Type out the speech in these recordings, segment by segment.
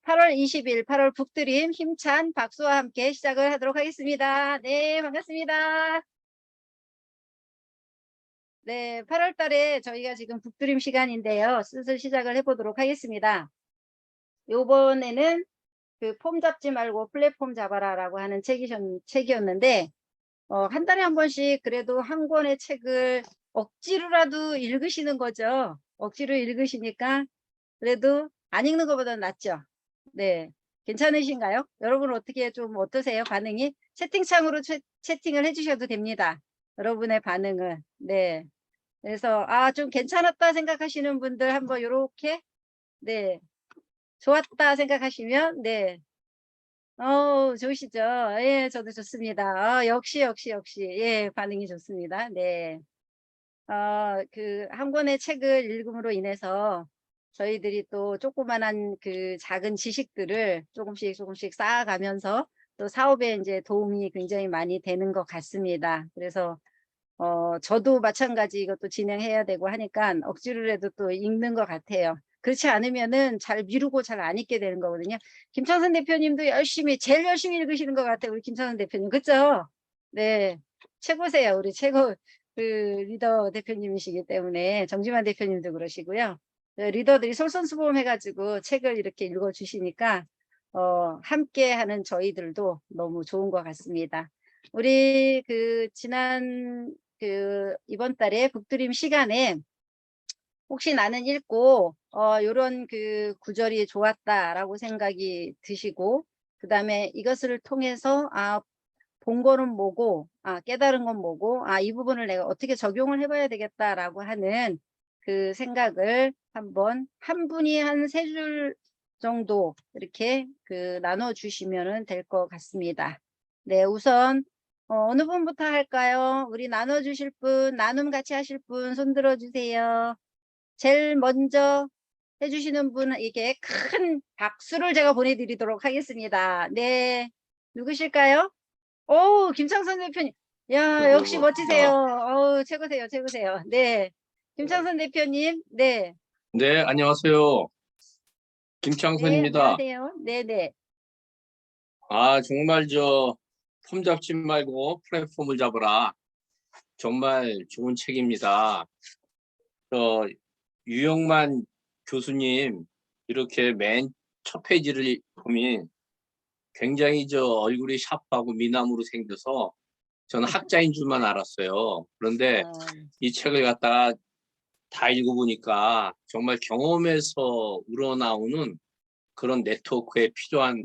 8월 20일 8월 북드림 힘찬 박수와 함께 시작을 하도록 하겠습니다. 네, 반갑습니다. 네, 8월 달에 저희가 지금 북드림 시간인데요. 슬슬 시작을 해보도록 하겠습니다. 요번에는 그 폼 잡지 말고 플랫폼 잡아라라고 하는 책이었는데 한 달에 한 번씩 그래도 한 권의 책을 억지로라도 읽으시는 거죠. 억지로 읽으시니까 그래도 안 읽는 것보다는 낫죠. 네, 괜찮으신가요? 여러분 어떻게 좀 어떠세요? 반응이? 채팅창으로 채팅을 해주셔도 됩니다. 여러분의 반응은. 네. 그래서 좀 괜찮았다 생각하시는 분들 한번 요렇게 네 좋았다 생각하시면 네 좋으시죠? 예, 저도 좋습니다. 역시 예, 반응이 좋습니다. 네. 그 한 권의 책을 읽음으로 인해서 저희들이 또 조그만한 그 작은 지식들을 조금씩 쌓아가면서 또 사업에 이제 도움이 굉장히 많이 되는 것 같습니다. 그래서 저도 마찬가지 이것도 진행해야 되고 하니까 억지로라도 또 읽는 것 같아요. 그렇지 않으면은 잘 미루고 잘 안 읽게 되는 거거든요. 김창선 대표님도 제일 열심히 읽으시는 것 같아요. 우리 김창선 대표님. 그쵸? 네. 최고세요. 우리 최고 그 리더 대표님이시기 때문에 정지만 대표님도 그러시고요. 리더들이 솔선수범 해가지고 책을 이렇게 읽어주시니까 함께 하는 저희들도 너무 좋은 것 같습니다. 우리 그 지난 이번 달에 북드림 시간에 혹시 나는 읽고 요런 그 구절이 좋았다라고 생각이 드시고 그 다음에 이것을 통해서 본 거는 뭐고 깨달은 건 뭐고 이 부분을 내가 어떻게 적용을 해봐야 되겠다라고 하는 그 생각을 한번 한 분이 한 3줄 정도 이렇게 그 나눠 주시면 될 것 같습니다. 네, 우선 어느 분부터 할까요? 우리 나눠 주실 분, 나눔 같이 하실 분 손 들어 주세요. 제일 먼저 해주시는 분은 이게 큰 박수를 제가 보내드리도록 하겠습니다. 네, 누구실까요? 오, 김창선 대표님. 야, 역시 멋지세요. 최고세요. 네. 김창선 대표님. 네. 네, 안녕하세요. 네, 김창선입니다. 안녕하세요. 네네. 정말 폼 잡지 말고 플랫폼을 잡으라. 정말 좋은 책입니다. 유영만 교수님 이렇게 맨 첫 페이지를 보면 굉장히 얼굴이 샤프하고 미남으로 생겨서 저는 학자인 줄만 알았어요. 그런데 이 책을 갖다가 다 읽어보니까 정말 경험에서 우러나오는 그런 네트워크에 필요한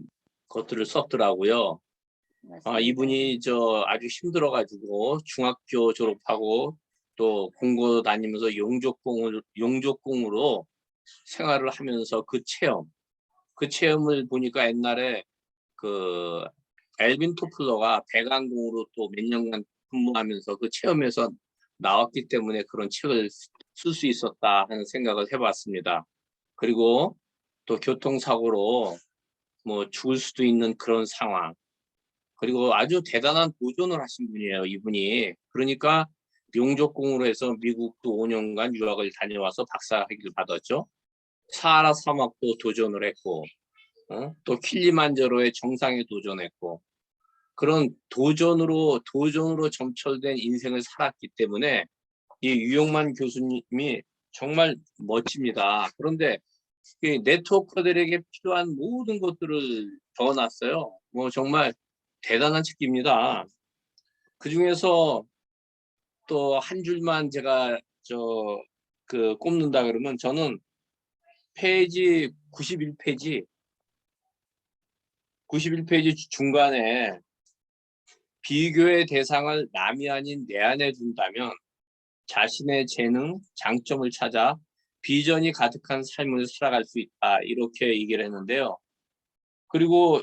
것들을 썼더라고요. 맞습니다. 이분이 아주 힘들어가지고 중학교 졸업하고 또 공고 다니면서 용접공으로 생활을 하면서 그 체험을 보니까 옛날에 그 엘빈 토플러가 배관공으로 또 몇 년간 근무하면서 그 체험에서 나왔기 때문에 그런 책을 쓸 수 있었다 하는 생각을 해봤습니다. 그리고 또 교통사고로 뭐 죽을 수도 있는 그런 상황. 그리고 아주 대단한 도전을 하신 분이에요, 이분이. 그러니까 용접공으로 해서 미국도 5년간 유학을 다녀와서 박사학위를 받았죠. 사하라 사막도 도전을 했고, 또 킬리만자로의 정상에 도전했고, 그런 도전으로 점철된 인생을 살았기 때문에 이 유영만 교수님이 정말 멋집니다. 그런데 이 네트워커들에게 필요한 모든 것들을 적어놨어요. 뭐 정말 대단한 책입니다. 그 중에서 또 한 줄만 제가 꼽는다 그러면 저는 페이지 91페이지 중간에 비교의 대상을 남이 아닌 내 안에 둔다면 자신의 재능, 장점을 찾아 비전이 가득한 삶을 살아갈 수 있다. 이렇게 얘기를 했는데요. 그리고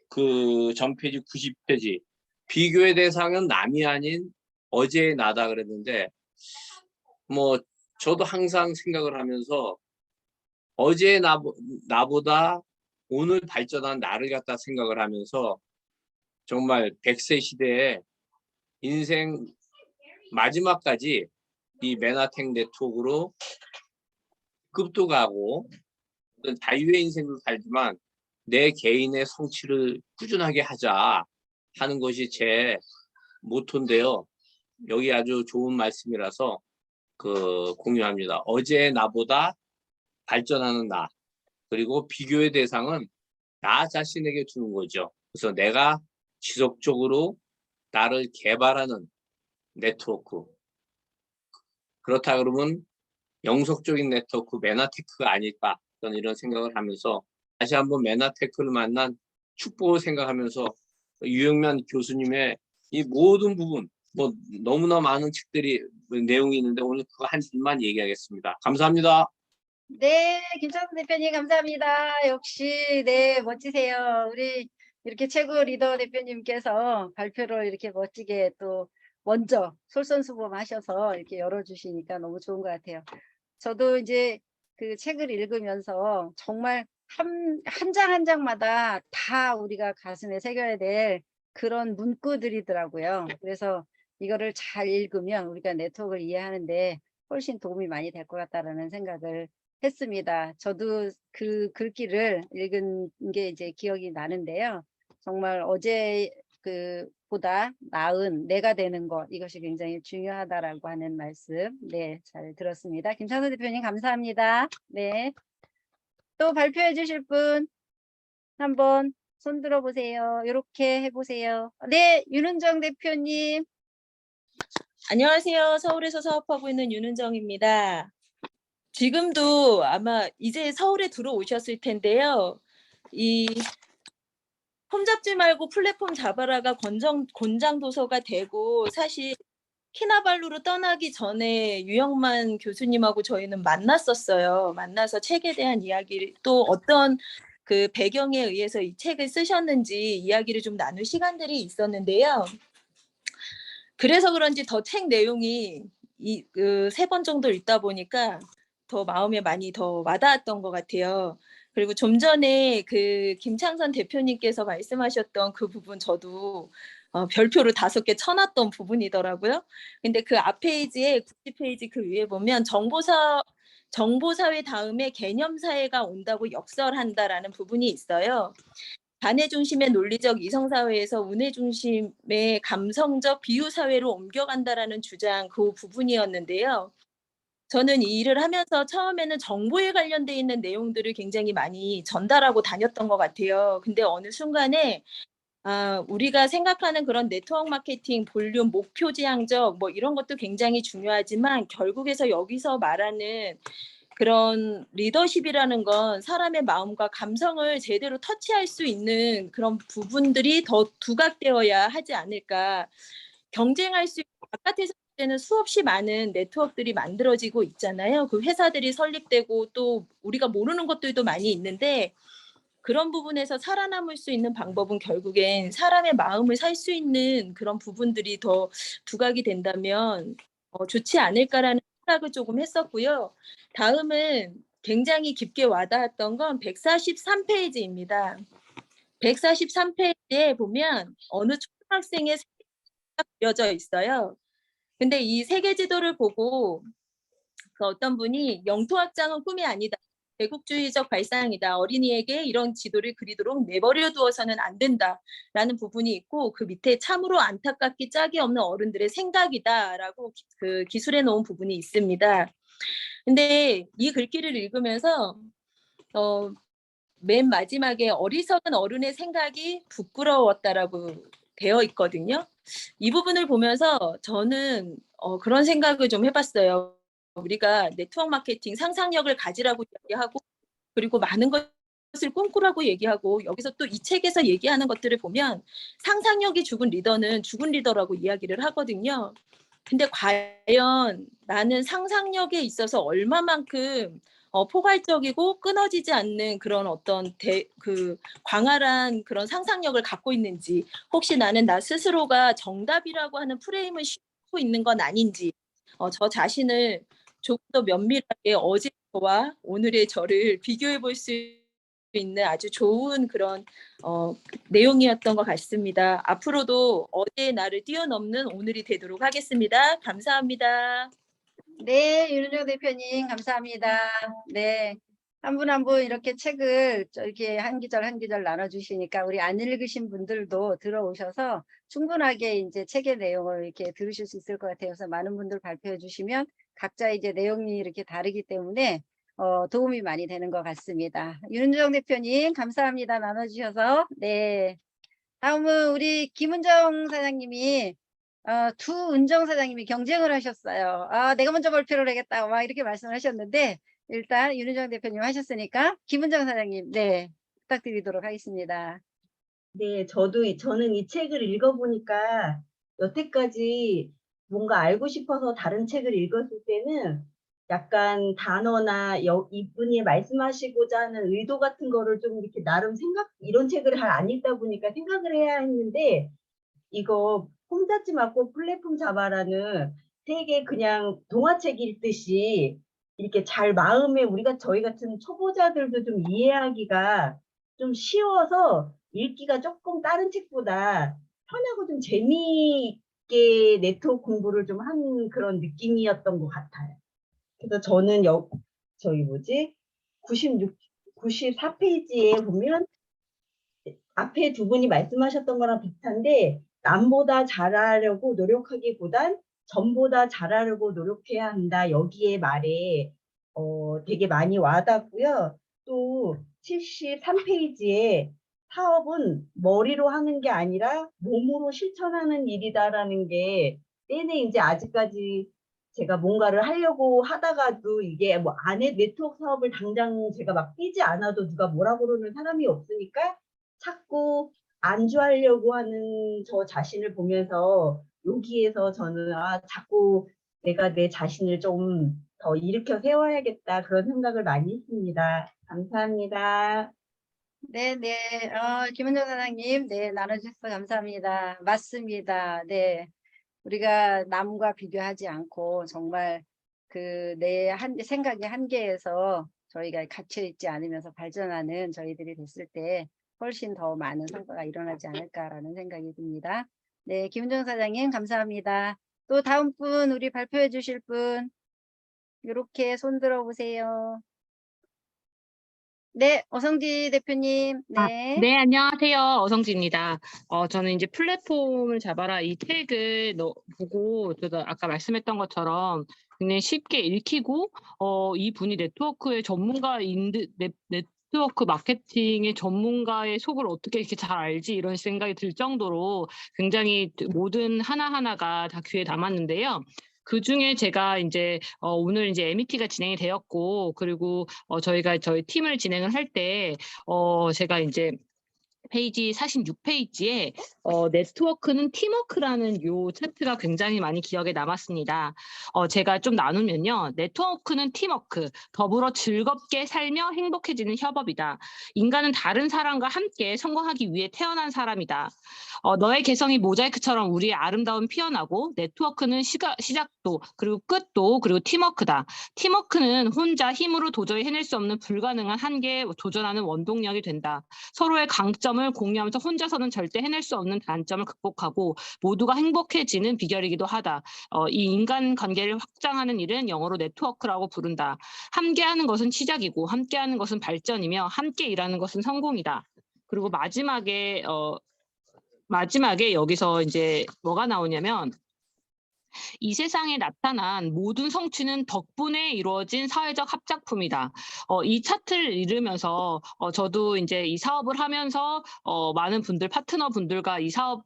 그 전 페이지 90페이지 비교의 대상은 남이 아닌 어제의 나다 그랬는데 뭐 저도 항상 생각을 하면서 어제의 나보다 오늘 발전한 나를 갖다 생각을 하면서 정말 100세 시대에 인생 마지막까지 이 맨하탄 네트워크로 급도 가고 자유의 인생을 살지만 내 개인의 성취를 꾸준하게 하자 하는 것이 제 모토인데요. 여기 아주 좋은 말씀이라서 공유합니다. 어제의 나보다 발전하는 나, 그리고 비교의 대상은 나 자신에게 주는 거죠. 그래서 내가 지속적으로 나를 개발하는 네트워크. 그렇다 그러면 영속적인 네트워크, 메나테크가 아닐까, 저는 이런 생각을 하면서 다시 한번 메나테크를 만난 축복을 생각하면서 유영면 교수님의 이 모든 부분, 뭐 너무나 많은 책들이 내용이 있는데 오늘 그거 한 줄만 얘기하겠습니다. 감사합니다. 네, 김창수 대표님 감사합니다. 역시 네, 멋지세요. 우리 이렇게 최고 리더 대표님께서 발표를 이렇게 멋지게 또 먼저 솔선수범하셔서 이렇게 열어주시니까 너무 좋은 것 같아요. 저도 이제 그 책을 읽으면서 정말 한 장 한 장마다 다 우리가 가슴에 새겨야 될 그런 문구들이더라고요. 그래서 이거를 잘 읽으면 우리가 네트워크를 이해하는데 훨씬 도움이 많이 될 것 같다라는 생각을 했습니다. 저도 그 글귀를 읽은 게 이제 기억이 나는데요. 정말 어제 보다 나은 내가 되는 것, 이것이 굉장히 중요하다라고 하는 말씀, 네, 잘 들었습니다. 김창수 대표님 감사합니다. 네, 또 발표해 주실 분 한번 손 들어 보세요. 이렇게 해보세요. 네, 윤은정 대표님. 안녕하세요. 서울에서 사업하고 있는 윤은정입니다. 지금도 아마 이제 서울에 들어오셨을 텐데요. 이 폼 잡지 말고 플랫폼 잡아라가 권장 도서가 되고, 사실 키나발루로 떠나기 전에 유영만 교수님하고 저희는 만났었어요. 만나서 책에 대한 이야기를, 또 어떤 그 배경에 의해서 이 책을 쓰셨는지 이야기를 좀 나눌 시간들이 있었는데요. 그래서 그런지 더 책 내용이 세 번 정도 읽다 보니까 더 마음에 많이 더 와닿았던 것 같아요. 그리고 좀 전에 그 김창선 대표님께서 말씀하셨던 그 부분, 저도 별표를 5개 쳐놨던 부분이더라고요. 근데 그 앞 페이지에 90페이지 그 위에 보면 정보사회 다음에 개념사회가 온다고 역설한다라는 부분이 있어요. 단해 중심의 논리적 이성사회에서 운해 중심의 감성적 비유사회로 옮겨간다라는 주장, 그 부분이었는데요. 저는 이 일을 하면서 처음에는 정보에 관련돼 있는 내용들을 굉장히 많이 전달하고 다녔던 것 같아요. 근데 어느 순간에 우리가 생각하는 그런 네트워크 마케팅, 볼륨, 목표 지향적 뭐 이런 것도 굉장히 중요하지만, 결국에서 여기서 말하는 그런 리더십이라는 건 사람의 마음과 감성을 제대로 터치할 수 있는 그런 부분들이 더 두각되어야 하지 않을까. 경쟁할 수 있고, 바깥에서 볼 때는 수없이 많은 네트워크들이 만들어지고 있잖아요. 그 회사들이 설립되고 또 우리가 모르는 것들도 많이 있는데, 그런 부분에서 살아남을 수 있는 방법은 결국엔 사람의 마음을 살 수 있는 그런 부분들이 더 두각이 된다면 좋지 않을까라는 생각을 조금 했었고요. 다음은 굉장히 깊게 와닿았던 건 143페이지입니다. 143페이지에 보면 어느 초등학생의 세계가 그려져 있어요. 근데 이 세계 지도를 보고 그 어떤 분이 영토 확장은 꿈이 아니다, 대국주의적 발상이다, 어린이에게 이런 지도를 그리도록 내버려 두어서는 안 된다라는 부분이 있고, 그 밑에 참으로 안타깝기 짝이 없는 어른들의 생각이다라고 그 기술해 놓은 부분이 있습니다. 근데 이 글귀를 읽으면서 맨 마지막에 어리석은 어른의 생각이 부끄러웠다라고 되어 있거든요. 이 부분을 보면서 저는 그런 생각을 좀 해봤어요. 우리가 네트워크 마케팅 상상력을 가지라고 얘기하고, 그리고 많은 것을 꿈꾸라고 얘기하고, 여기서 또 이 책에서 얘기하는 것들을 보면 상상력이 죽은 리더는 죽은 리더라고 이야기를 하거든요. 근데 과연 나는 상상력에 있어서 얼마만큼 포괄적이고 끊어지지 않는 그런 어떤 광활한 그런 상상력을 갖고 있는지, 혹시 나는 나 스스로가 정답이라고 하는 프레임을 씌우고 있는 건 아닌지, 저 자신을 조금 더 면밀하게 어제 저와 오늘의 저를 비교해 볼 수 있는 아주 좋은 그런 내용이었던 것 같습니다. 앞으로도 어제의 나를 뛰어넘는 오늘이 되도록 하겠습니다. 감사합니다. 네, 윤은정 대표님 감사합니다. 네, 한 분 한 분 이렇게 책을 이렇게 한 기절 한 기절 나눠주시니까 우리 안 읽으신 분들도 들어오셔서 충분하게 이제 책의 내용을 이렇게 들으실 수 있을 것 같아요. 그래서 많은 분들 발표해 주시면 각자 이제 내용이 이렇게 다르기 때문에 도움이 많이 되는 것 같습니다. 윤은정 대표님 감사합니다. 나눠주셔서. 네. 다음은 우리 김은정 사장님이 두 은정 사장님이 경쟁을 하셨어요. 아, 내가 먼저 발표를 하겠다. 막 이렇게 말씀을 하셨는데 일단 윤은정 대표님 하셨으니까 김은정 사장님, 네, 부탁드리도록 하겠습니다. 네, 저는 이 책을 읽어보니까 여태까지 뭔가 알고 싶어서 다른 책을 읽었을 때는 약간 단어나 이분이 말씀하시고자 하는 의도 같은 거를 좀 이렇게 나름 이런 책을 잘 안 읽다 보니까 생각을 해야 했는데, 이거 폼 잡지 말고 플랫폼 잡아라는 되게 그냥 동화책 읽듯이 이렇게 잘 마음에 저희 같은 초보자들도 좀 이해하기가 좀 쉬워서 읽기가 조금 다른 책보다 편하고 좀 재미있게 네트워크 공부를 좀 한 그런 느낌이었던 것 같아요. 그래서 저는 저기 뭐지? 94페이지에 보면 앞에 두 분이 말씀하셨던 거랑 비슷한데, 남보다 잘하려고 노력하기보단 전보다 잘하려고 노력해야 한다. 여기에 말에 되게 많이 와닿고요. 또 73페이지에 사업은 머리로 하는 게 아니라 몸으로 실천하는 일이다라는 게 내내 이제 아직까지 제가 뭔가를 하려고 하다가도 이게 뭐 안에 네트워크 사업을 당장 제가 막 뛰지 않아도 누가 뭐라 그러는 사람이 없으니까 자꾸 안주하려고 하는 저 자신을 보면서 여기에서 저는 자꾸 내가 내 자신을 좀 더 일으켜 세워야겠다 그런 생각을 많이 했습니다. 감사합니다. 네, 네, 김은정 사장님, 네, 나눠주셔서 감사합니다. 맞습니다. 네, 우리가 남과 비교하지 않고 정말 그 내 생각의 한계에서 저희가 갇혀 있지 않으면서 발전하는 저희들이 됐을 때 훨씬 더 많은 성과가 일어나지 않을까라는 생각이 듭니다. 네, 김은정 사장님 감사합니다. 또 다음 분 우리 발표해 주실 분 이렇게 손 들어 보세요. 네, 어성지 대표님. 네. 네, 안녕하세요. 어성지입니다. 저는 이제 플랫폼을 잡아라 이 책을 보고, 저도 아까 말씀했던 것처럼 굉장히 쉽게 읽히고, 이 분이 네트워크의 전문가인 네트워크 마케팅의 전문가의 속을 어떻게 이렇게 잘 알지? 이런 생각이 들 정도로 굉장히 모든 하나하나가 다 귀에 남았는데요. 그 중에 제가 이제 오늘 이제 MET가 진행이 되었고, 그리고 저희가 저희 팀을 진행을 할 때 제가 이제 페이지 46페이지에 네트워크는 팀워크라는 요 차트가 굉장히 많이 기억에 남았습니다. 제가 좀 나누면요. 네트워크는 팀워크, 더불어 즐겁게 살며 행복해지는 협업이다. 인간은 다른 사람과 함께 성공하기 위해 태어난 사람이다. 너의 개성이 모자이크처럼 우리의 아름다움 피어나고, 네트워크는 시작도 그리고 끝도 그리고 팀워크다. 팀워크는 혼자 힘으로 도저히 해낼 수 없는 불가능한 한계에 도전하는 원동력이 된다. 서로의 강점을 공유하면서 혼자서는 절대 해낼 수 없는 단점을 극복하고 모두가 행복해지는 비결이기도 하다. 이 인간관계를 확장하는 일은 영어로 네트워크라고 부른다. 함께하는 것은 시작이고 함께하는 것은 발전이며 함께 일하는 것은 성공이다. 그리고 마지막에 여기서 이제 뭐가 나오냐면, 이 세상에 나타난 모든 성취는 덕분에 이루어진 사회적 합작품이다. 이 차트를 읽으면서 저도 이제 이 사업을 하면서 많은 분들, 파트너분들과 이 사업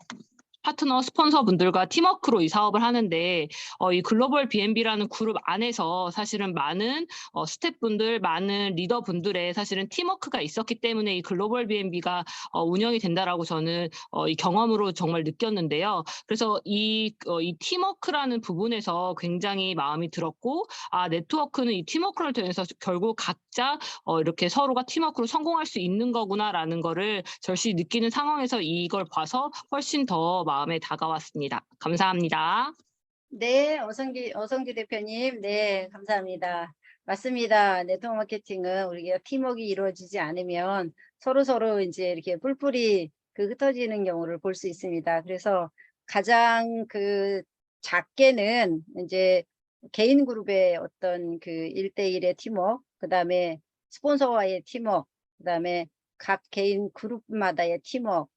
파트너 스폰서분들과 팀워크로 이 사업을 하는데, 이 글로벌 B&B라는 그룹 안에서 사실은 많은 스태프분들, 많은 리더분들의 사실은 팀워크가 있었기 때문에 이 글로벌 B&B가 운영이 된다라고 저는 이 경험으로 정말 느꼈는데요. 그래서 이 팀워크라는 부분에서 굉장히 마음이 들었고, 네트워크는 이 팀워크를 통해서 결국 각자 이렇게 서로가 팀워크로 성공할 수 있는 거구나라는 거를 절실히 느끼는 상황에서 이걸 봐서 훨씬 더 마음에 다가왔습니다. 감사합니다. 네, 어성기 대표님, 네, 감사합니다. 맞습니다. 네트워크 마케팅은 우리가 팀워크가 이루어지지 않으면 서로 이제 이렇게 뿔뿔이 흩어지는 경우를 볼 수 있습니다. 그래서 가장 작게는 이제 개인 그룹의 어떤 1대1의 팀워크, 그 다음에 스폰서와의 팀워크, 그다음에 각 개인 그룹마다의 팀워크,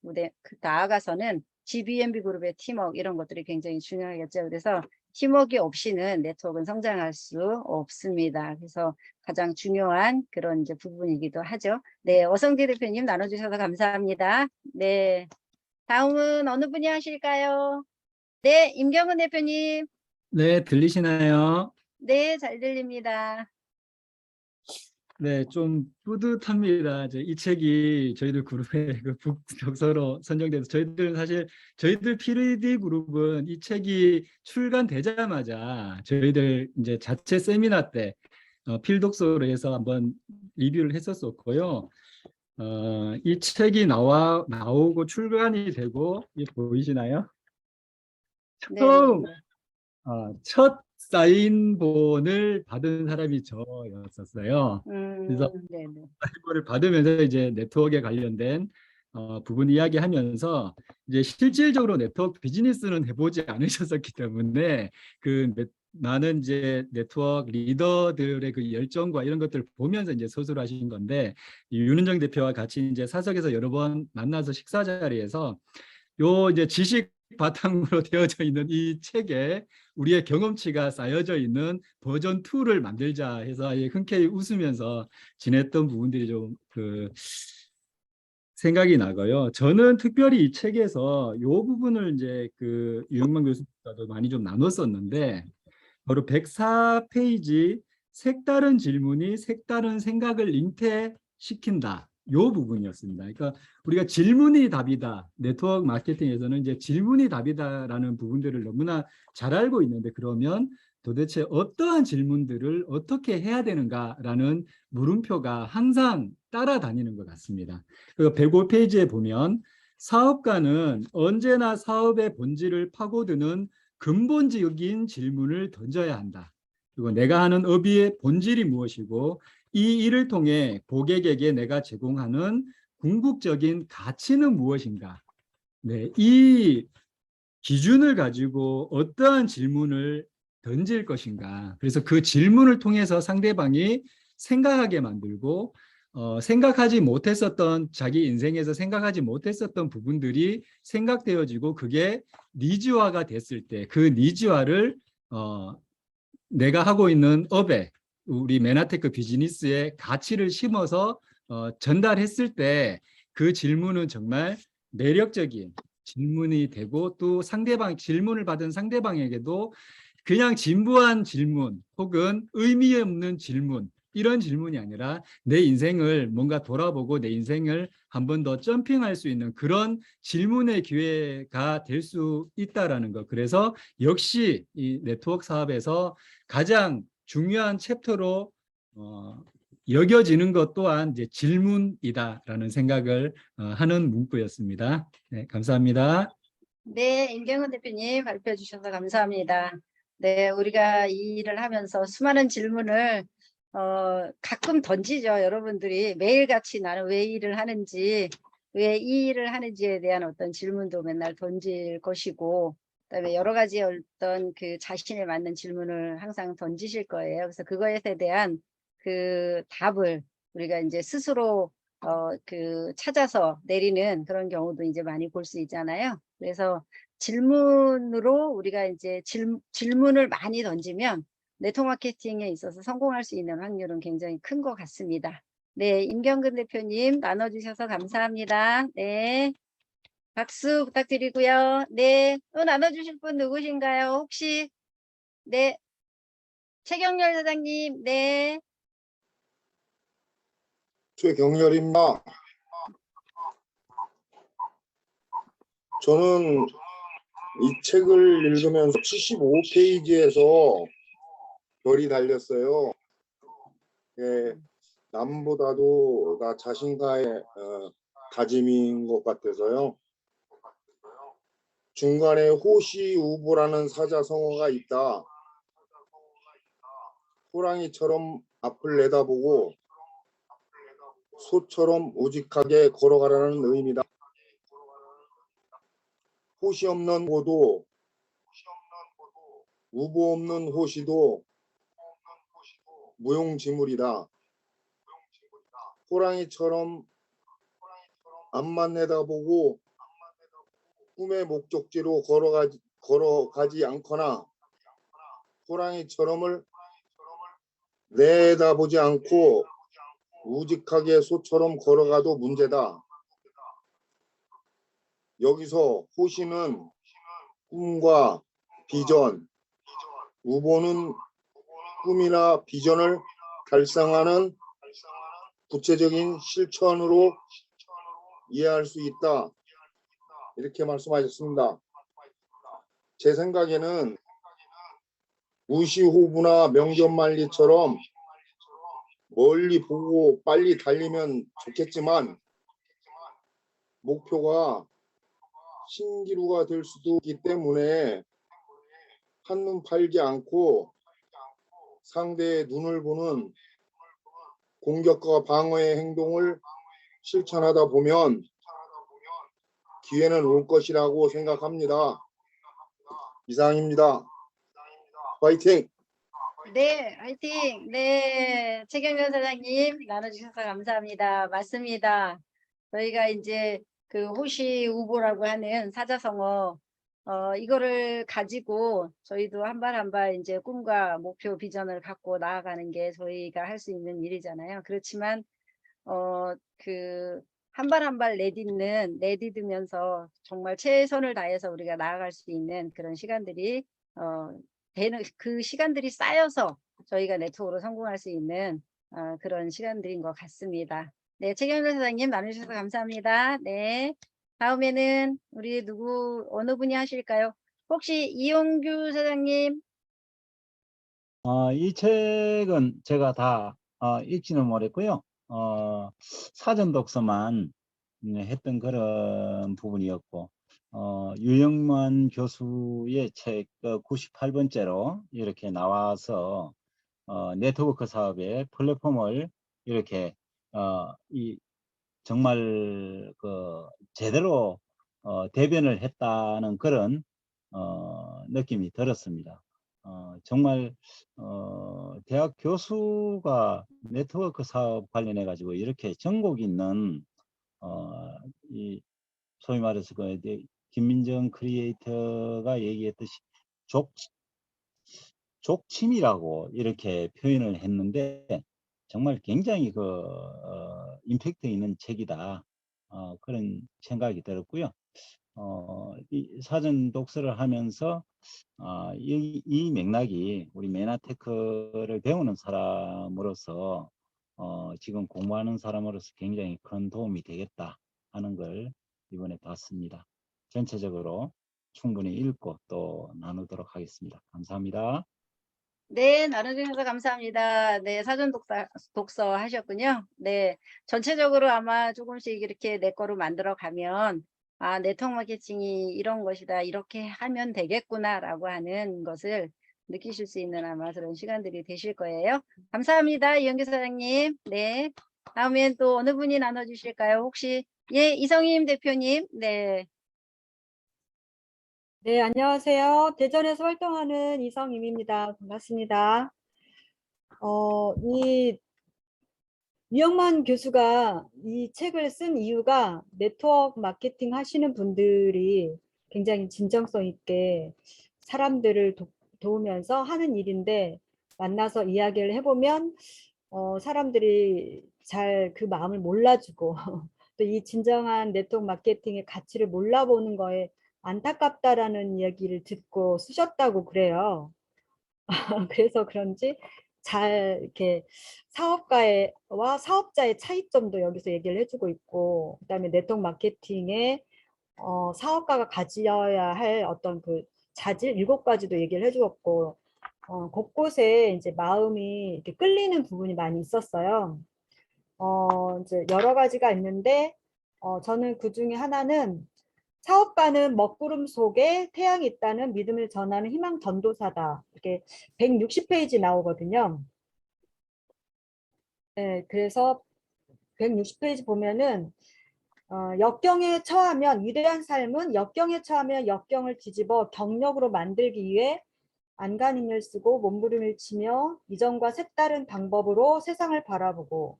나아가서는 GBNB 그룹의 팀워크 이런 것들이 굉장히 중요하겠죠. 그래서 팀워크가 없이는 네트워크는 성장할 수 없습니다. 그래서 가장 중요한 그런 이제 부분이기도 하죠. 네, 어성재 대표님 나눠주셔서 감사합니다. 네, 다음은 어느 분이 하실까요? 네, 임경은 대표님. 네, 들리시나요? 네, 잘 들립니다. 네, 좀 뿌듯합니다. 이 책이 저희들 그룹의 그 북적서로 선정돼서 저희들은 사실 저희들 PDD 그룹은 이 책이 출간되자마자 저희들 이제 자체 세미나 때 필독서로 해서 한번 리뷰를 했었었고요. 이 책이 나오고 출간이 되고 보이시나요? 네, 처음 네, 첫 사인본을 받은 사람이 저였었어요. 그래서 네, 네. 사인본을 받으면서 이제 네트워크에 관련된 부분 이야기하면서 이제 실질적으로 네트워크 비즈니스는 해보지 않으셨었기 때문에 많은 이제 네트워크 리더들의 그 열정과 이런 것들을 보면서 이제 서술을 하신 건데, 윤은정 대표와 같이 이제 사석에서 여러 번 만나서 식사 자리에서 요 이제 지식 바탕으로 되어져 있는 이 책에 우리의 경험치가 쌓여져 있는 버전 2를 만들자 해서 흔쾌히 웃으면서 지냈던 부분들이 좀 생각이 나고요. 저는 특별히 이 책에서 이 부분을 이제 유영만 교수님과도 많이 좀 나눴었는데, 바로 104페이지 색다른 질문이 색다른 생각을 잉태시킨다. 요 부분이었습니다. 그러니까 우리가 질문이 답이다. 네트워크 마케팅에서는 이제 질문이 답이다라는 부분들을 너무나 잘 알고 있는데, 그러면 도대체 어떠한 질문들을 어떻게 해야 되는가라는 물음표가 항상 따라다니는 것 같습니다. 그리고 105페이지에 보면 사업가는 언제나 사업의 본질을 파고드는 근본적인 질문을 던져야 한다. 그리고 내가 하는 업의 본질이 무엇이고 이 일을 통해 고객에게 내가 제공하는 궁극적인 가치는 무엇인가. 네, 이 기준을 가지고 어떠한 질문을 던질 것인가. 그래서 그 질문을 통해서 상대방이 생각하게 만들고 생각하지 못했었던 자기 인생에서 생각하지 못했었던 부분들이 생각되어지고 그게 니즈화가 됐을 때 그 니즈화를 내가 하고 있는 업에 우리 메나테크 비즈니스의 가치를 심어서 전달했을 때 그 질문은 정말 매력적인 질문이 되고 또 질문을 받은 상대방에게도 그냥 진부한 질문 혹은 의미 없는 질문 이런 질문이 아니라 내 인생을 뭔가 돌아보고 내 인생을 한 번 더 점핑할 수 있는 그런 질문의 기회가 될 수 있다라는 것. 그래서 역시 이 네트워크 사업에서 가장 중요한 챕터로 여겨지는 것 또한 이제 질문이다라는 생각을 하는 문구였습니다. 네, 감사합니다. 네, 임경은 대표님 발표해 주셔서 감사합니다. 네, 우리가 이 일을 하면서 수많은 질문을 가끔 던지죠. 여러분들이 매일같이 나는 왜 이 일을 하는지, 왜 이 일을 하는지에 대한 어떤 질문도 맨날 던질 것이고, 그다음에 여러 가지 어떤 자신에 맞는 질문을 항상 던지실 거예요. 그래서 그거에 대한 답을 우리가 이제 스스로 찾아서 내리는 그런 경우도 이제 많이 볼 수 있잖아요. 그래서 질문으로 우리가 이제 질문을 많이 던지면 네트워크 마케팅에 있어서 성공할 수 있는 확률은 굉장히 큰 것 같습니다. 네, 임경근 대표님 나눠주셔서 감사합니다. 네, 박수 부탁드리고요. 네, 또 나눠주실 분 누구신가요? 혹시? 네, 최경렬 사장님. 네. 최경렬입니다. 저는 이 책을 읽으면서 75페이지에서 별이 달렸어요. 예, 남보다도 나 자신과의 다짐인 것 같아서요. 중간에 호시우보라는 사자성어가 있다. 호랑이처럼 앞을 내다보고 소처럼 우직하게 걸어가라는 의미다. 호시 없는 호도, 우보 없는 호시도 무용지물이다. 호랑이처럼 앞만 내다보고 꿈의 목적지로 걸어가지 않거나 호랑이처럼을 내다보지 않고 우직하게 소처럼 걸어가도 문제다. 여기서 호시는 꿈과 비전, 우보는 꿈이나 비전을 달성하는 구체적인 실천으로 이해할 수 있다. 이렇게 말씀하셨습니다. 제 생각에는 무시호부나 명견만리처럼 멀리 보고 빨리 달리면 좋겠지만 목표가 신기루가 될 수도 있기 때문에 한눈 팔지 않고 상대의 눈을 보는 공격과 방어의 행동을 실천하다 보면 기회는 올 것이라고 생각합니다. 이상입니다. 화이팅! 네, 화이팅! 네, 최경련 사장님 나눠주셔서 감사합니다. 맞습니다. 저희가 이제 그 호시 우보라고 하는 사자성어 이거를 가지고 저희도 한 발 한 발 이제 꿈과 목표 비전을 갖고 나아가는 게 저희가 할 수 있는 일이잖아요. 그렇지만 그 한 발 한 발 내딛으면서 정말 최선을 다해서 우리가 나아갈 수 있는 그런 시간들이 되는 그 시간들이 쌓여서 저희가 네트워크로 성공할 수 있는 그런 시간들인 것 같습니다. 네, 최경련 사장님 나누셔서 감사합니다. 네, 다음에는 우리 어느 분이 하실까요? 혹시 이용규 사장님? 이 책은 제가 다 읽지는 못했고요. 사전 독서만 했던 그런 부분이었고, 유영만 교수의 책 98번째로 이렇게 나와서 네트워크 사업의 플랫폼을 이렇게 정말 제대로 대변을 했다는 그런 느낌이 들었습니다. 정말 대학 교수가 네트워크 사업 관련해 가지고 이렇게 전곡 있는 이 소위 말해서 김민정 크리에이터가 얘기했듯이 족침이라고 이렇게 표현을 했는데 정말 굉장히 임팩트 있는 책이다. 그런 생각이 들었고요. 이 사전 독서를 하면서 이 맥락이 우리 메나테크를 배우는 사람으로서 지금 공부하는 사람으로서 굉장히 큰 도움이 되겠다 하는 걸 이번에 봤습니다. 전체적으로 충분히 읽고 또 나누도록 하겠습니다. 감사합니다. 네, 나눠주셔서 감사합니다. 네, 사전 독서 하셨군요. 네, 전체적으로 아마 조금씩 이렇게 내 거로 만들어 가면 네트워크 마케팅이 이런 것이다, 이렇게 하면 되겠구나라고 하는 것을 느끼실 수 있는 아마 그런 시간들이 되실 거예요. 감사합니다, 이영규 사장님. 네, 다음엔 또 어느 분이 나눠주실까요? 혹시 예, 이성임 대표님. 네. 네, 안녕하세요. 대전에서 활동하는 이성임입니다. 반갑습니다. 이 유영만 교수가 이 책을 쓴 이유가 네트워크 마케팅 하시는 분들이 굉장히 진정성 있게 사람들을 도우면서 하는 일인데 만나서 이야기를 해보면 사람들이 잘 그 마음을 몰라주고 또 이 진정한 네트워크 마케팅의 가치를 몰라보는 거에 안타깝다라는 이야기를 듣고 쓰셨다고 그래요. 그래서 그런지 잘 이렇게 사업가와 사업자의 차이점도 여기서 얘기를 해주고 있고, 그다음에 네트워크 마케팅에 사업가가 가져야 할 어떤 그 자질 7가지도 얘기를 해주었고, 곳곳에 이제 마음이 이렇게 끌리는 부분이 많이 있었어요. 이제 여러 가지가 있는데 저는 그 중에 하나는 사업가는 먹구름 속에 태양이 있다는 믿음을 전하는 희망 전도사다. 이렇게 160페이지 나오거든요. 네, 그래서 160페이지 보면은 역경에 처하면 위대한 삶은 역경에 처하면 역경을 뒤집어 경력으로 만들기 위해 안간힘을 쓰고 몸부림을 치며 이전과 색다른 방법으로 세상을 바라보고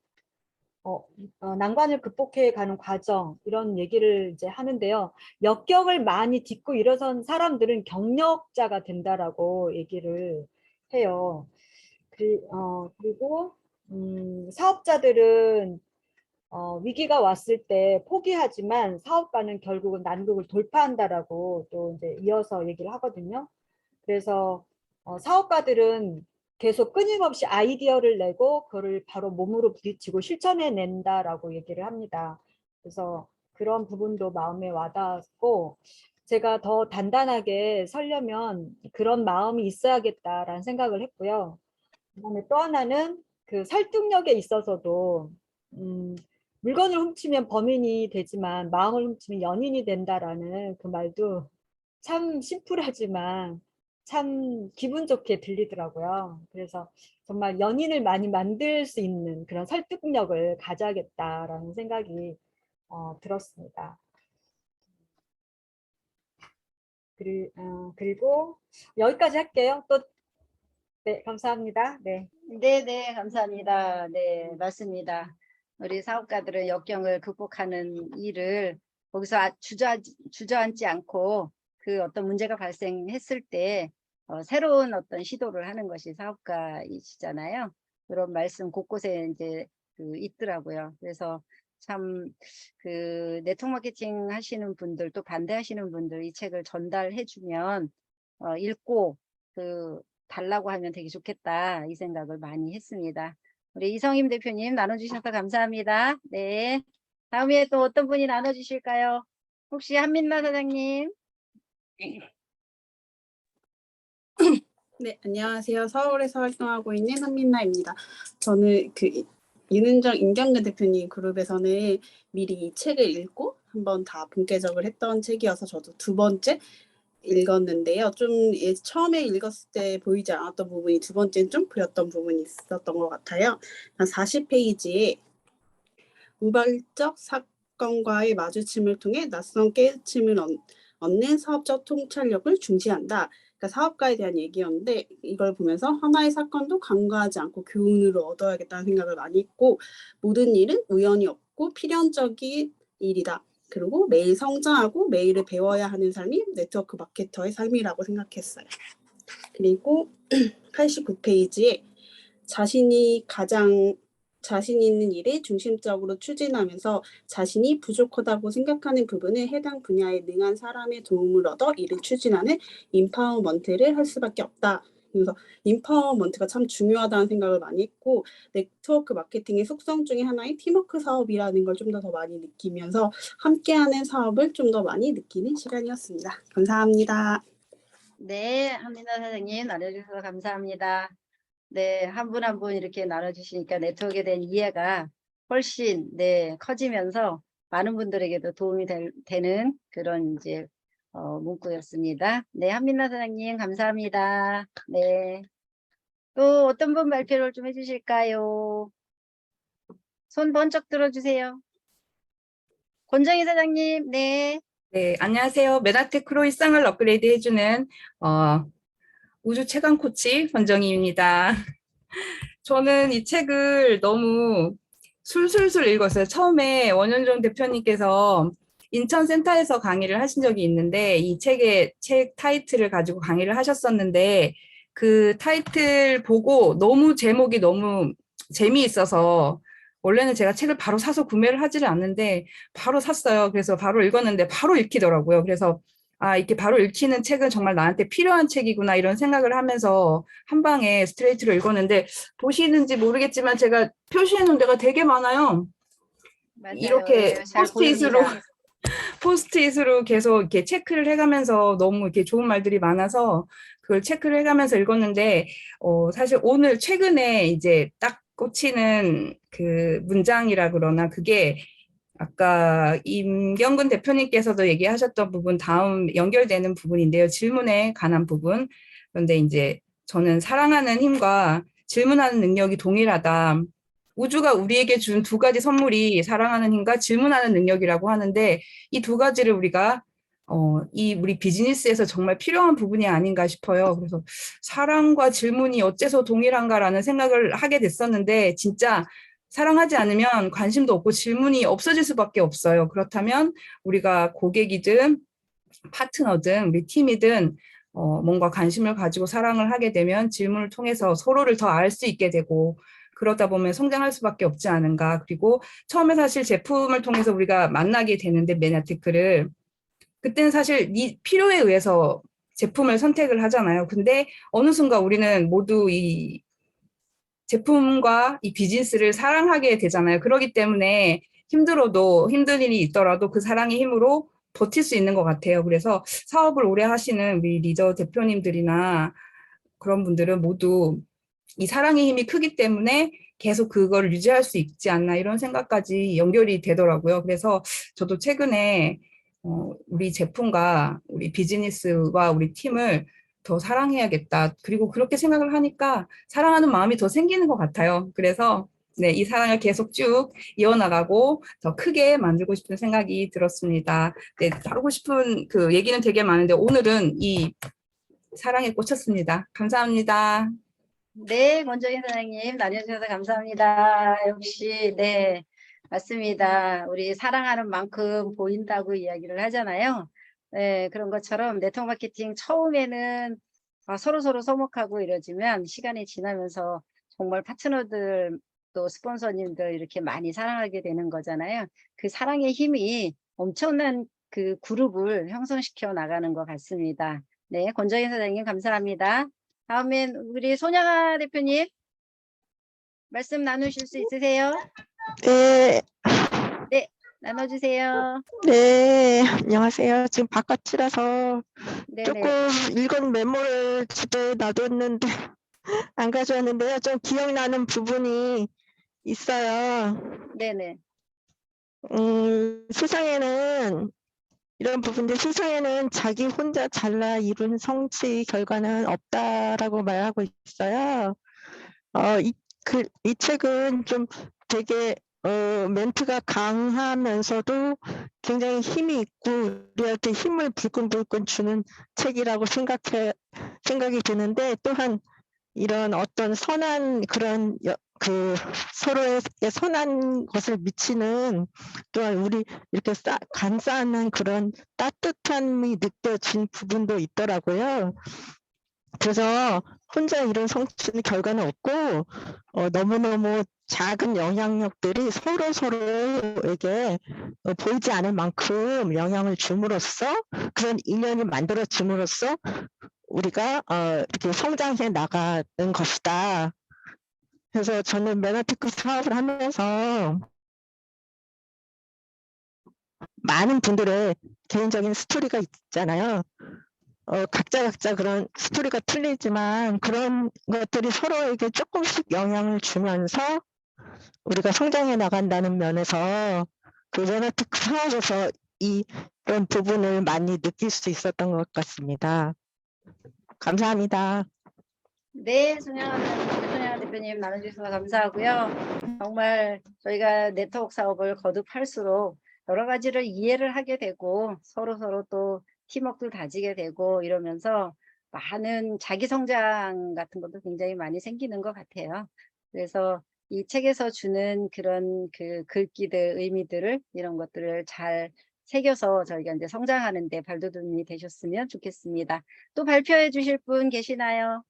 난관을 극복해 가는 과정 이런 얘기를 이제 하는데요. 역경을 많이 딛고 일어선 사람들은 경력자가 된다라고 얘기를 해요. 그리고 사업자들은 위기가 왔을 때 포기하지만 사업가는 결국은 난국을 돌파한다라고 또 이제 이어서 얘기를 하거든요. 그래서 사업가들은 계속 끊임없이 아이디어를 내고 그거를 바로 몸으로 부딪히고 실천해 낸다라고 얘기를 합니다. 그래서 그런 부분도 마음에 와닿았고 제가 더 단단하게 서려면 그런 마음이 있어야겠다라는 생각을 했고요. 그다음에 또 하나는 그 설득력에 있어서도 물건을 훔치면 범인이 되지만 마음을 훔치면 연인이 된다라는 그 말도 참 심플하지만 참 기분 좋게 들리더라고요. 그래서 정말 연인을 많이 만들 수 있는 그런 설득력을 가져야겠다라는 생각이 들었습니다. 그리고 여기까지 할게요. 또 네, 감사합니다. 네. 네, 감사합니다. 네, 맞습니다. 우리 사업가들은 역경을 극복하는 일을 거기서 주저앉지 않고 그 어떤 문제가 발생했을 때 새로운 어떤 시도를 하는 것이 사업가이시잖아요. 그런 말씀 곳곳에 이제 있더라고요. 그래서 참 그 네트워크 마케팅 하시는 분들 또 반대하시는 분들 이 책을 전달해 주면 읽고 달라고 하면 되게 좋겠다 이 생각을 많이 했습니다. 우리 이성임 대표님 나눠주셔서 감사합니다. 네, 다음에 또 어떤 분이 나눠주실까요? 혹시 한민나 사장님? 네, 안녕하세요. 서울에서 활동하고 있는 한민나입니다. 저는 윤은정 임경근 대표님 그룹에서는 미리 이 책을 읽고 한번 다 본격적으로 했던 책이어서 저도 두 번째 읽었는데요. 좀 처음에 읽었을 때 보이지 않았던 부분이 두 번째는 좀 보였던 부분이 있었던 것 같아요. 40페이지에 우발적 사건과의 마주침을 통해 낯선 깨우침을 얻는 사업적 통찰력을 중시한다. 그러니까 사업가에 대한 얘기였는데 이걸 보면서 하나의 사건도 간과하지 않고 교훈을 얻어야겠다는 생각을 많이 했고 모든 일은 우연이 없고 필연적인 일이다. 그리고 매일 성장하고 매일을 배워야 하는 삶이 네트워크 마케터의 삶이라고 생각했어요. 그리고 89페이지에 자신 있는 일에 중심적으로 추진하면서 자신이 부족하다고 생각하는 부분을 해당 분야에 능한 사람의 도움을 얻어 이를 추진하는 임파워먼트를 할 수밖에 없다. 그래서 임파워먼트가 참 중요하다는 생각을 많이 했고 네트워크 마케팅의 속성 중에 하나인 팀워크 사업이라는 걸 좀 더 많이 느끼면서 함께하는 사업을 좀 더 많이 느끼는 시간이었습니다. 감사합니다. 네, 한민나 사장님 나눠주셔서 감사합니다. 네, 한 분 한 분 이렇게 나눠주시니까 네트워크에 대한 이해가 훨씬 커지면서 많은 분들에게도 도움이 되는 그런 이제 문구였습니다. 네, 한민나 사장님 감사합니다. 네, 또 어떤 분 발표를 좀 해주실까요? 손 번쩍 들어주세요. 권정희 사장님, 네. 네, 안녕하세요. 메다테크로 일상을 업그레이드 해주는 우주 최강 코치 권정희입니다. 저는 이 책을 너무 술술술 읽었어요. 처음에 원현종 대표님께서 인천센터에서 강의를 하신 적이 있는데 이 책 타이틀을 가지고 강의를 하셨었는데 그 타이틀 보고 제목이 너무 재미있어서 원래는 제가 책을 바로 사서 구매를 하지를 않는데 바로 샀어요. 그래서 바로 읽었는데 바로 읽히더라고요. 그래서 이렇게 바로 읽히는 책은 정말 나한테 필요한 책이구나 이런 생각을 하면서 한 방에 스트레이트로 읽었는데 보시는지 모르겠지만 제가 표시해 놓은 데가 되게 많아요. 맞아요. 이렇게 네, 잘 보입니다. 포스트잇으로 계속 이렇게 체크를 해가면서 너무 이렇게 좋은 말들이 많아서 그걸 체크를 해가면서 읽었는데 사실 오늘 최근에 이제 딱 꽂히는 그 문장이라 그러나 그게 아까 임경근 대표님께서도 얘기하셨던 부분 다음 연결되는 부분인데요. 질문에 관한 부분. 그런데 이제 저는 사랑하는 힘과 질문하는 능력이 동일하다. 우주가 우리에게 준 두 가지 선물이 사랑하는 힘과 질문하는 능력이라고 하는데 이 두 가지를 우리가 우리 비즈니스에서 정말 필요한 부분이 아닌가 싶어요. 그래서 사랑과 질문이 어째서 동일한가라는 생각을 하게 됐었는데 진짜 사랑하지 않으면 관심도 없고 질문이 없어질 수밖에 없어요. 그렇다면 우리가 고객이든 파트너든 우리 팀이든 뭔가 관심을 가지고 사랑을 하게 되면 질문을 통해서 서로를 더 알 수 있게 되고 그러다 보면 성장할 수밖에 없지 않은가. 그리고 처음에 사실 제품을 통해서 우리가 만나게 되는데 메나테크를 그때는 사실 네 필요에 의해서 제품을 선택을 하잖아요. 근데 어느 순간 우리는 모두 이 제품과 이 비즈니스를 사랑하게 되잖아요. 그렇기 때문에 힘들어도 힘든 일이 있더라도 그 사랑의 힘으로 버틸 수 있는 것 같아요. 그래서 사업을 오래 하시는 우리 리더 대표님들이나 그런 분들은 모두 이 사랑의 힘이 크기 때문에 계속 그걸 유지할 수 있지 않나 이런 생각까지 연결이 되더라고요. 그래서 저도 최근에 우리 제품과 우리 비즈니스와 우리 팀을 더 사랑해야겠다. 그리고 그렇게 생각을 하니까 사랑하는 마음이 더 생기는 것 같아요. 그래서 네, 이 사랑을 계속 쭉 이어나가고 더 크게 만들고 싶은 생각이 들었습니다. 네, 하고 싶은 그 얘기는 되게 많은데 오늘은 이 사랑에 꽂혔습니다. 감사합니다. 네, 권정희 사장님 나눠주셔서 감사합니다. 역시 네, 맞습니다. 우리 사랑하는 만큼 보인다고 이야기를 하잖아요. 네, 그런 것처럼 네트워크 마케팅 처음에는 서로 서먹하고 이러지만 시간이 지나면서 정말 파트너들 또 스폰서님들 이렇게 많이 사랑하게 되는 거잖아요. 그 사랑의 힘이 엄청난 그 그룹을 형성시켜 나가는 것 같습니다. 네, 권정희 사장님 감사합니다. 다음엔 우리 손양아 대표님 말씀 나누실 수 있으세요? 네, 네, 나눠주세요. 네, 안녕하세요. 지금 바깥이라서 조금 네네. 읽은 메모를 집에 놔뒀는데 안 가져왔는데요. 좀 기억나는 부분이 있어요. 네네. 세상에는 이런 부분들 세상에는 자기 혼자 잘라 이룬 성취 결과는 없다라고 말하고 있어요. 이 책은 좀 되게 멘트가 강하면서도 굉장히 힘이 있고 우리한테 힘을 불끈불끈 주는 책이라고 생각이 드는데 또한 이런 어떤 선한 그런 그 서로에게 선한 것을 미치는 또한 우리 이렇게 감싸는 그런 따뜻함이 느껴진 부분도 있더라고요. 그래서 혼자 이룬 성취는 결과는 없고 너무너무 작은 영향력들이 서로에게 보이지 않을 만큼 영향을 줌으로써 그런 인연이 만들어짐으로써 우리가 이렇게 성장해 나가는 것이다. 그래서 저는 메나테크 사업을 하면서 많은 분들의 개인적인 스토리가 있잖아요. 각자 그런 스토리가 틀리지만 그런 것들이 서로에게 조금씩 영향을 주면서 우리가 성장해 나간다는 면에서 그 메나테크 사업에서 이런 부분을 많이 느낄 수 있었던 것 같습니다. 감사합니다. 네, 손양아 대표님 나눠주셔서 감사하고요. 정말 저희가 네트워크 사업을 거듭할수록 여러 가지를 이해를 하게 되고 서로 또 팀워크를 다지게 되고 이러면서 많은 자기 성장 같은 것도 굉장히 많이 생기는 것 같아요. 그래서 이 책에서 주는 그런 그 글귀들, 의미들을 이런 것들을 잘 새겨서 저희가 이제 성장하는 데 발돋움이 되셨으면 좋겠습니다. 또 발표해 주실 분 계시나요?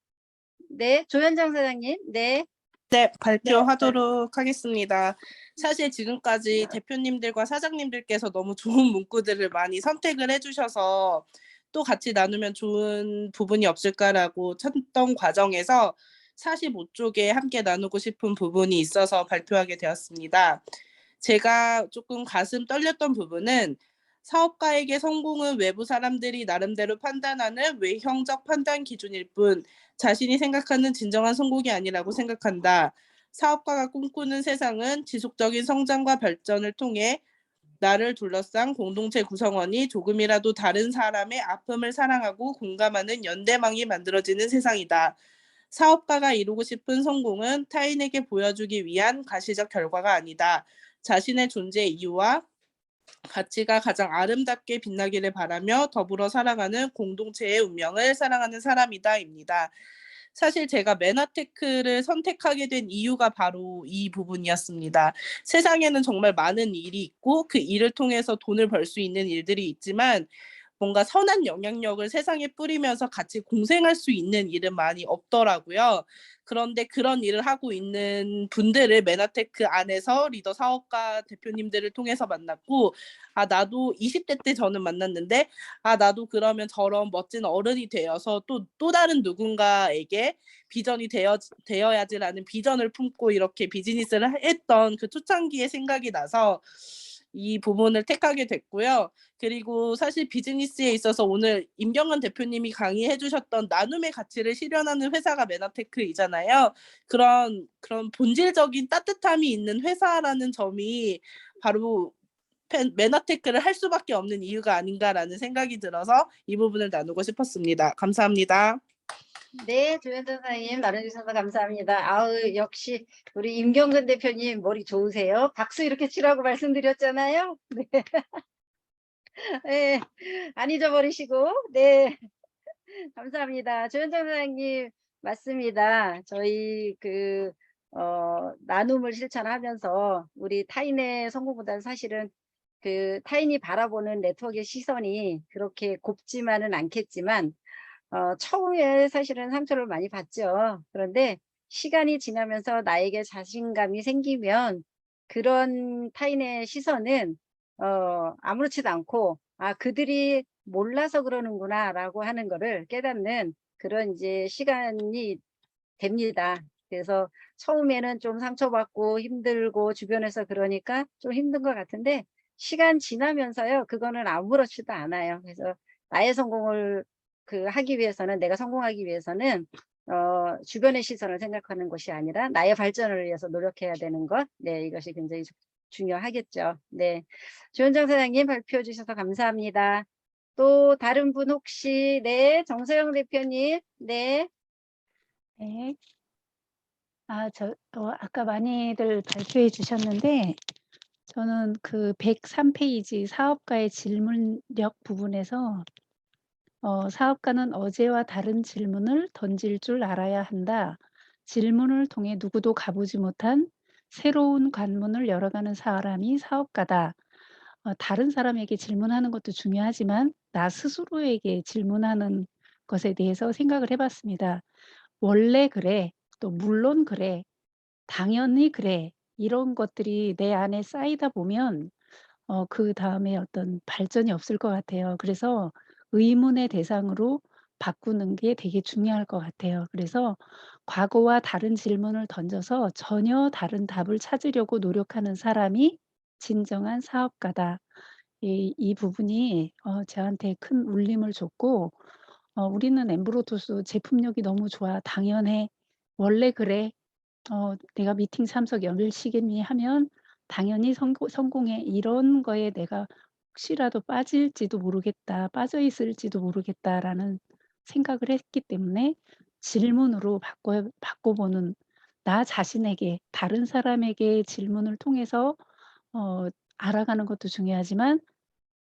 네, 조현정 사장님. 네. 네, 발표하도록 하겠습니다. 사실 지금까지 대표님들과 사장님들께서 너무 좋은 문구들을 많이 선택을 해주셔서 또 같이 나누면 좋은 부분이 없을까라고 찾던 과정에서 45쪽에 함께 나누고 싶은 부분이 있어서 발표하게 되었습니다. 제가 조금 가슴 떨렸던 부분은 사업가에게 성공은 외부 사람들이 나름대로 판단하는 외형적 판단 기준일 뿐 자신이 생각하는 진정한 성공이 아니라고 생각한다. 사업가가 꿈꾸는 세상은 지속적인 성장과 발전을 통해 나를 둘러싼 공동체 구성원이 조금이라도 다른 사람의 아픔을 사랑하고 공감하는 연대망이 만들어지는 세상이다. 사업가가 이루고 싶은 성공은 타인에게 보여주기 위한 가시적 결과가 아니다. 자신의 존재 이유와 가치가 가장 아름답게 빛나기를 바라며 더불어 살아가는 공동체의 운명을 사랑하는 사람이다입니다. 사실 제가 메나테크를 선택하게 된 이유가 바로 이 부분이었습니다. 세상에는 정말 많은 일이 있고 그 일을 통해서 돈을 벌 수 있는 일들이 있지만 뭔가 선한 영향력을 세상에 뿌리면서 같이 공생할 수 있는 일은 많이 없더라고요. 그런데 그런 일을 하고 있는 분들을 메나테크 안에서 리더 사업가 대표님들을 통해서 만났고, 아, 나도 20대 때 저는 만났는데, 아, 나도 그러면 저런 멋진 어른이 되어서 또 다른 누군가에게 비전이 되어야지라는 비전을 품고 이렇게 비즈니스를 했던 그 초창기의 생각이 나서 이 부분을 택하게 됐고요. 그리고 사실 비즈니스에 있어서 오늘 임경환 대표님이 강의해 주셨던 나눔의 가치를 실현하는 회사가 메나테크이잖아요. 그런 본질적인 따뜻함이 있는 회사라는 점이 바로 메나테크를 할 수밖에 없는 이유가 아닌가라는 생각이 들어서 이 부분을 나누고 싶었습니다. 감사합니다. 네, 조현정 선생님 나눠주셔서 감사합니다. 아우, 역시 우리 임경근 대표님 머리 좋으세요. 박수 이렇게 치라고 말씀드렸잖아요. 네. 네, 안 잊어버리시고, 네. 감사합니다. 조현정 선생님 맞습니다. 저희 나눔을 실천하면서 우리 타인의 성공보다는 사실은 그 타인이 바라보는 네트워크의 시선이 그렇게 곱지만은 않겠지만 처음에 사실은 상처를 많이 받죠. 그런데 시간이 지나면서 나에게 자신감이 생기면 그런 타인의 시선은 아무렇지도 않고 아, 그들이 몰라서 그러는구나 라고 하는 거를 깨닫는 그런 이제 시간이 됩니다. 그래서 처음에는 좀 상처받고 힘들고 주변에서 그러니까 좀 힘든 것 같은데 시간 지나면서요, 그거는 아무렇지도 않아요. 그래서 나의 성공을 하기 위해서는, 내가 성공하기 위해서는 주변의 시선을 생각하는 것이 아니라 나의 발전을 위해서 노력해야 되는 것, 네, 이것이 굉장히 중요하겠죠. 네, 조현정 사장님 발표해 주셔서 감사합니다. 또 다른 분 혹시, 네, 정서영 대표님, 네. 네. 아까 많이들 발표해 주셨는데, 저는 그 103페이지 사업가의 질문력 부분에서, 사업가는 어제와 다른 질문을 던질 줄 알아야 한다. 질문을 통해 누구도 가보지 못한 새로운 관문을 열어가는 사람이 사업가다. 다른 사람에게 질문하는 것도 중요하지만, 나 스스로에게 질문하는 것에 대해서 생각을 해봤습니다. 원래 그래. 또 물론 그래. 당연히 그래. 이런 것들이 내 안에 쌓이다 보면 그다음에 어떤 발전이 없을 것 같아요. 그래서 의문의 대상으로 바꾸는 게 되게 중요할 것 같아요. 그래서 과거와 다른 질문을 던져서 전혀 다른 답을 찾으려고 노력하는 사람이 진정한 사업가다. 이 부분이 저한테 큰 울림을 줬고, 우리는 엠브로토스 제품력이 너무 좋아. 당연해. 원래 그래. 내가 미팅 참석 열심히 하면 당연히 성공해. 이런 거에 내가 혹시라도 빠질지도 모르겠다. 빠져 있을지도 모르겠다라는 생각을 했기 때문에 질문으로 바꿔보는, 나 자신에게, 다른 사람에게 질문을 통해서 알아가는 것도 중요하지만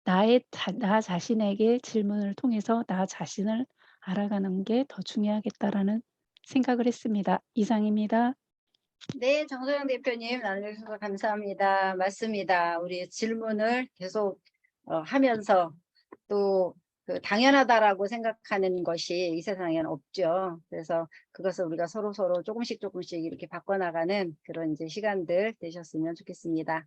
나 자신에게 질문을 통해서 나 자신을 알아가는 게 더 중요하겠다라는 생각을 했습니다. 이상입니다. 네, 정소영 대표님 나눠주셔서 감사합니다. 맞습니다. 우리 질문을 계속 하면서 또 당연하다라고 생각하는 것이 이 세상에는 없죠. 그래서 그것을 우리가 서로 조금씩 이렇게 바꿔나가는 그런 이제 시간들 되셨으면 좋겠습니다.